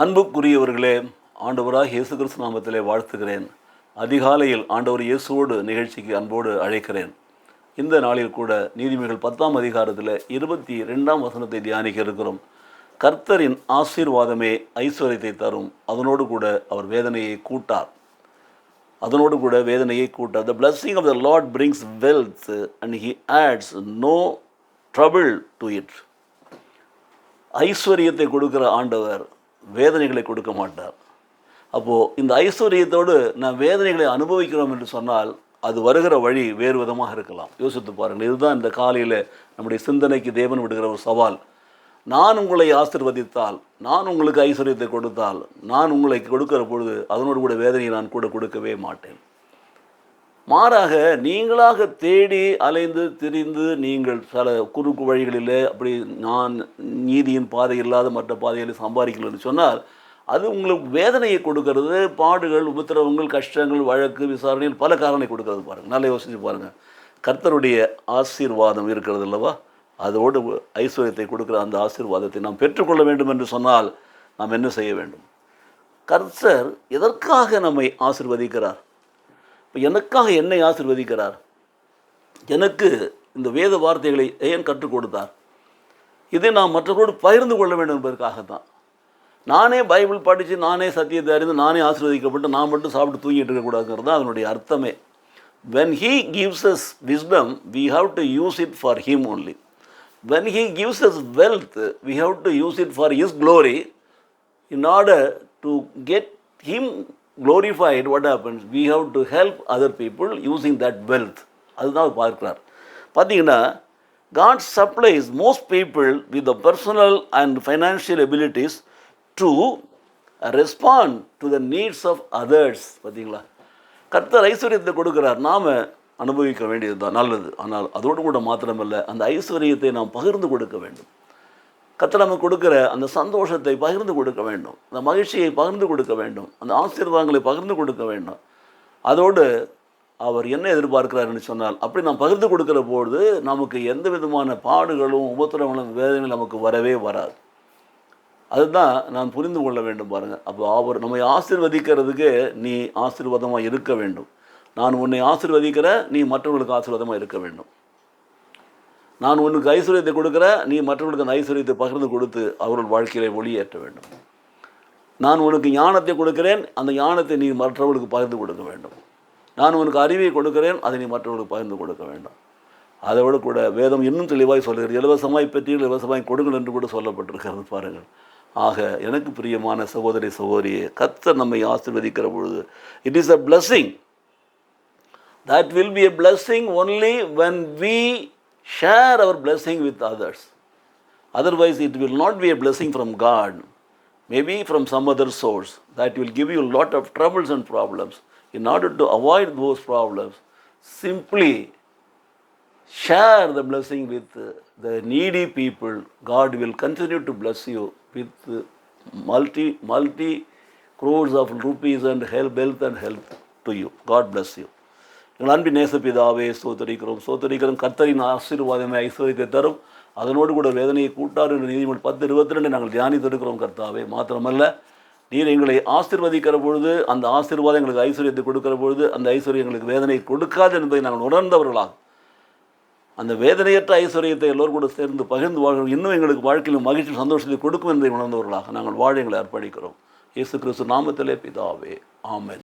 அன்புக்குரியவர்களே, ஆண்டவராக இயேசு கிறிஸ்து நாமத்திலே வாழ்த்துகிறேன். அதிகாலையில் ஆண்டவர் இயேசுவோடு நிகழ்ச்சிக்கு அன்போடு அழைக்கிறேன். இந்த நாளில் கூட நீதிமொழிகள் 10ஆம் அதிகாரத்தில் 22ஆம் வசனத்தை தியானிக்க இருக்கிறோம். கர்த்தரின் ஆசீர்வாதமே ஐஸ்வர்யத்தை தரும், அதனோடு கூட அவர் வேதனையை கூட்டார். The blessing of the Lord brings wealth and he adds no trouble to it. ஐஸ்வர்யத்தை கொடுக்கிற ஆண்டவர் வேதனைகளை கொடுக்க மாட்டார். அப்போது இந்த ஐஸ்வர்யத்தோடு நான் வேதனைகளை அனுபவிக்கிறோம் என்று சொன்னால் அது வருகிற வழி வேறு விதமாக இருக்கலாம். யோசித்து பாருங்கள். இதுதான் இந்த காலையில் நம்முடைய சிந்தனைக்கு தேவன் விடுகிற ஒரு சவால். நான் உங்களை ஆசீர்வதித்தால், நான் உங்களுக்கு ஐஸ்வர்யத்தை கொடுத்தால், நான் உங்களை கொடுக்கிற பொழுது அதனோடு கூட வேதனையை நான் கூட கொடுக்கவே மாட்டேன். மாறாக நீங்களாக தேடி அலைந்து திரிந்து நீங்கள் சில குறுக்கு வழிகளில் அப்படி நான் நீதியின் பாதை இல்லாத மற்ற பாதைகளில் சம்பாதிக்கலன்னு சொன்னால் அது உங்களுக்கு வேதனையை கொடுக்கறது. பாடுகள், உபத்திரவங்கள், கஷ்டங்கள், வழக்கு, விசாரணையில் பல காரணங்களை கொடுக்கறது. பாருங்கள், நல்லா யோசித்து பாருங்கள். கர்த்தருடைய ஆசீர்வாதம் இருக்கிறது அல்லவா, அதோடு ஐஸ்வர்யத்தை கொடுக்குற அந்த ஆசீர்வாதத்தை நாம் பெற்றுக்கொள்ள வேண்டும் என்று சொன்னால் நாம் என்ன செய்ய வேண்டும்? கர்த்தர் எதற்காக நம்மை ஆசீர்வதிக்கிறார்? இப்போ எனக்காக என்னை ஆசீர்வதிக்கிறார்? எனக்கு இந்த வேத வார்த்தைகளை ஏன் கற்றுக் கொடுத்தார்? இதை நான் மற்றவர்களோடு பகிர்ந்து கொள்ள வேண்டும் என்பதற்காகத்தான். நானே பைபிள் படித்து, நானே சத்தியத்தை அறிந்து, நானே ஆசீர்வதிக்கப்பட்டு நான் மட்டும் சாப்பிட்டு தூங்கிட்டு இருக்கக்கூடாதுங்கிறது தான் அதனுடைய அர்த்தமே. When he gives us wisdom, we have to use it for him only. When he gives us wealth, we have to use it for his glory. In order to get him glorified, what happens? We have to help other people using that wealth. அதுதான் பார்க்கிறார். பார்த்தீங்கன்னா, God supplies most people with the personal and financial abilities to respond to the needs of others. பார்த்தீங்களா, கர்த்தர் ஐஸ்வர்யத்தை கொடுக்கிறார், நாம் அனுபவிக்க வேண்டியது தான் நல்லது. ஆனால் அதோடு கூட மாத்திரமல்ல, அந்த ஐஸ்வர்யத்தை நாம் பகிர்ந்து கொடுக்க வேண்டும். கர்த்தர் நமக்கு கொடுக்கிற அந்த சந்தோஷத்தை பகிர்ந்து கொடுக்க வேண்டும், அந்த மகிழ்ச்சியை பகிர்ந்து கொடுக்க வேண்டும், அந்த ஆசீர்வாதங்களை பகிர்ந்து கொடுக்க வேண்டும். அதோடு அவர் என்ன எதிர்பார்க்கிறாருன்னு சொன்னால், அப்படி நாம் பகிர்ந்து கொடுக்கிற பொழுது நமக்கு எந்த விதமான பாடுகளும் உபத்திரவங்களும் வேதனைகளும் நமக்கு வரவே வராது. அதுதான் நான் புரிந்து கொள்ள வேண்டும். பாருங்கள், அப்போ அவர் நம்மை ஆசீர்வதிக்கிறதுக்கு நீ ஆசீர்வாதமாக இருக்க வேண்டும். நான் உன்னை ஆசீர்வதிக்கிறேன், நீ மற்றவர்களுக்கு ஆசீர்வாதமாக இருக்க வேண்டும். நான் உனக்கு ஐஸ்வர்யத்தை கொடுக்குறேன், நீ மற்றவர்களுக்கு அந்த ஐஸ்வர்யத்தை பகிர்ந்து கொடுத்து அவர்கள் வாழ்க்கையை ஒளியேற்ற வேண்டும். நான் உனக்கு ஞானத்தை கொடுக்கிறேன், அந்த ஞானத்தை நீ மற்றவர்களுக்கு பகிர்ந்து கொடுக்க வேண்டும். நான் உனக்கு அறிவை கொடுக்கிறேன், அதை நீ மற்றவர்களுக்கு பகிர்ந்து கொடுக்க வேண்டும். அதோடு கூட வேதம் இன்னும் தெளிவாய் சொல்லுகிறது, இலவசமாய் பெற்றீர்கள் இலவசமாய் கொடுங்கள் என்று கூட சொல்லப்பட்டிருக்கிறது. பாருங்கள். ஆக எனக்கு பிரியமான சகோதரி சகோதரியே, கர்த்தர் நம்மை ஆசீர்வதிக்கிற பொழுது it is a blessing. That will be a blessing only when we share our blessing with others. Otherwise it will not be a blessing from God, maybe from some other source that will give you a lot of troubles and problems. In order to avoid those problems, simply share the blessing with the needy people. God will continue to bless you with multi crores of rupees and wealth and health to you. God bless you. எங்கள் அன்பின் நேசப்பிதாவே, சோதரிக்கிறோம். கர்த்தரின் ஆசீர்வாதமே ஐஸ்வர்யத்தை தரும், அதனோடு கூட வேதனையை கூட்டார் என்று நீதிமொழி 10:22 நாங்கள் தியானித்திருக்கிறோம். கர்த்தாவே, மாத்திரமல்ல, நீர் எங்களை ஆசீர்வதிக்கிற பொழுது அந்த ஆசீர்வாதம் எங்களுக்கு ஐஸ்வர்யத்தை கொடுக்கிற பொழுது அந்த ஐஸ்வர்யம் எங்களுக்கு வேதனை கொடுக்காது என்பதை நாங்கள் உணர்ந்தவர்களாக அந்த வேதனையற்ற ஐஸ்வர்யத்தை எல்லோரும் கூட சேர்ந்து பகிர்ந்து வாழ்கிறோம். இன்னும் எங்களுக்கு வாழ்க்கையில் மகிழ்ச்சி சந்தோஷத்தை கொடுக்கும் என்பதை உணர்ந்தவர்களாக நாங்கள் வாழ எங்களை அர்ப்பணிக்கிறோம். இயேசு கிறிஸ்து நாமத்திலே பிதாவே, ஆமென்.